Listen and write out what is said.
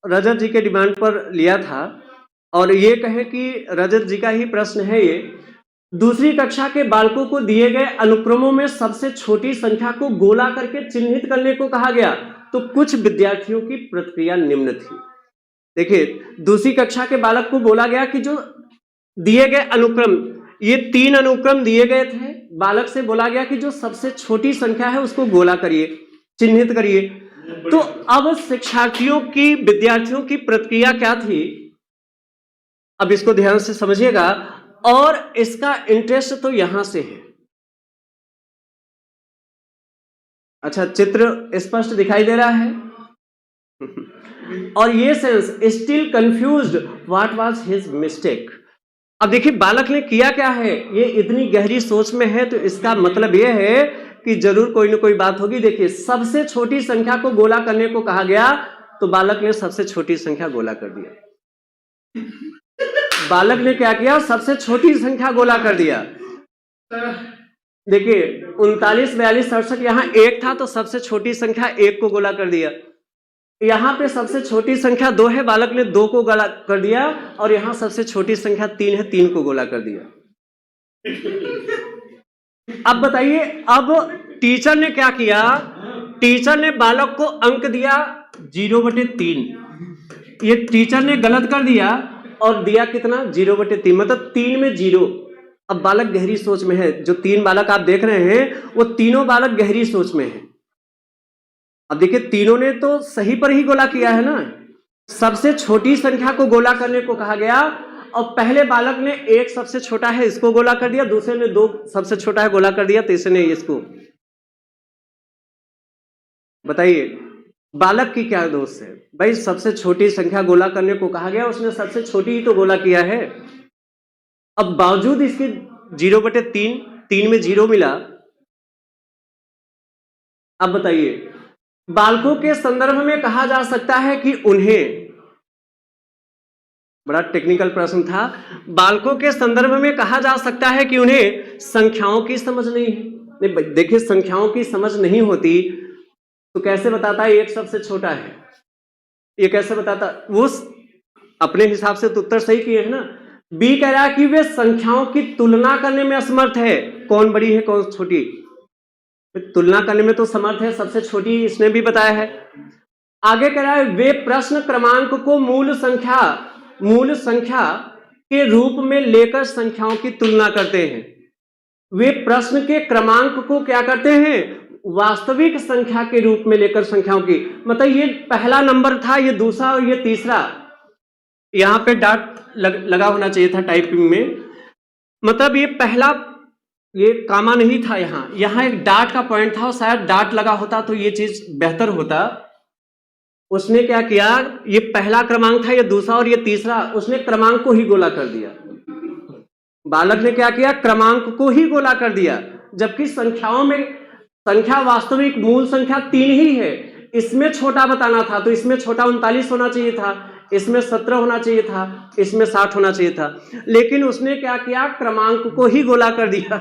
रजत जी के डिमांड पर लिया था और ये कहे कि रजत जी का ही प्रश्न है ये। दूसरी कक्षा के बालकों को दिए गए अनुक्रमों में सबसे छोटी संख्या को गोला करके चिन्हित करने को कहा गया, तो कुछ विद्यार्थियों की प्रतिक्रिया निम्न थी। देखिए, दूसरी कक्षा के बालक को बोला गया कि जो दिए गए अनुक्रम, ये 3 अनुक्रम दिए गए थे, बालक से बोला गया कि जो सबसे छोटी संख्या है उसको गोला करिए, चिन्हित करिए। तो अब शिक्षार्थियों की, विद्यार्थियों की प्रतिक्रिया क्या थी, अब इसको ध्यान से समझिएगा। और इसका इंटरेस्ट तो यहां से है। अच्छा, चित्र स्पष्ट दिखाई दे रहा है। और ये sense still confused what was his mistake. अब देखिए बालक ने किया क्या है, ये इतनी गहरी सोच में है, तो इसका मतलब ये है कि जरूर कोई ना कोई बात होगी। देखिए, सबसे छोटी संख्या को गोला करने को कहा गया, तो बालक ने सबसे छोटी संख्या गोला कर दिया। बालक ने क्या किया, सबसे छोटी संख्या गोला कर दिया। देखिए 39, 42, 67 यहां 1 था, तो सबसे छोटी संख्या 1 को गोला कर दिया। यहां पे सबसे छोटी संख्या 2 है, बालक ने 2 को गोला कर दिया। और यहां सबसे छोटी संख्या 3 है, 3 को गोला कर दिया। अब बताइए, अब टीचर ने क्या किया, टीचर ने बालक को अंक दिया 0/3। ये टीचर ने गलत कर दिया और दिया कितना, 0/3, मतलब 3 में 0। अब बालक गहरी सोच में है। जो 3 बालक आप देख रहे हैं, वो तीनों बालक गहरी सोच में है। अब देखिए, तीनों ने तो सही पर ही गोला किया है ना। सबसे छोटी संख्या को गोला करने को कहा गया, और पहले बालक ने 1 सबसे छोटा है इसको गोला कर दिया, दूसरे ने 2 सबसे छोटा है गोला कर दिया, तीसरे ने इसको। बताइए बालक की क्या दोष है भाई, सबसे छोटी संख्या गोला करने को कहा गया, उसने सबसे छोटी ही तो गोला किया है। अब बावजूद इसके 0/3, 3 में 0 मिला। अब बताइए, बालकों के संदर्भ में कहा जा सकता है कि उन्हें, बड़ा टेक्निकल प्रश्न था, बालकों के संदर्भ में कहा जा सकता है कि उन्हें संख्याओं की समझ नहीं है। देखिए, संख्याओं की समझ नहीं होती तो कैसे बताता है 1 सबसे छोटा है, ये कैसे बताता। वो अपने हिसाब से तो उत्तर सही किए है ना। बी कह रहा है कि वे संख्याओं की तुलना करने में असमर्थ है, कौन बड़ी है कौन छोटी, तुलना करने में तो समर्थ है, सबसे छोटी इसने भी बताया है। आगे कह रहा है वे प्रश्न क्रमांक को मूल संख्या के रूप में लेकर संख्याओं की तुलना करते हैं। वे प्रश्न के क्रमांक को क्या करते हैं, वास्तविक संख्या के रूप में लेकर संख्याओं की, मतलब ये पहला नंबर था, ये दूसरा और ये तीसरा। यहां पे डॉट लगा होना चाहिए था टाइपिंग में, मतलब ये पहला, ये कामा नहीं था, यहां एक डॉट का पॉइंट था, और शायद डॉट लगा होता तो ये चीज बेहतर होता। उसने क्या किया, ये पहला क्रमांक था, ये दूसरा और ये तीसरा, उसने क्रमांक को ही गोला कर दिया। बालक ने क्या किया, क्रमांक को ही गोला कर दिया, जबकि संख्याओं में संख्या वास्तविक मूल संख्या 3 ही है। इसमें छोटा बताना था, तो इसमें छोटा 39 होना चाहिए था, इसमें 17 होना चाहिए था, इसमें 60 होना चाहिए था, लेकिन उसने क्या किया, क्रमांक को ही गोला कर दिया।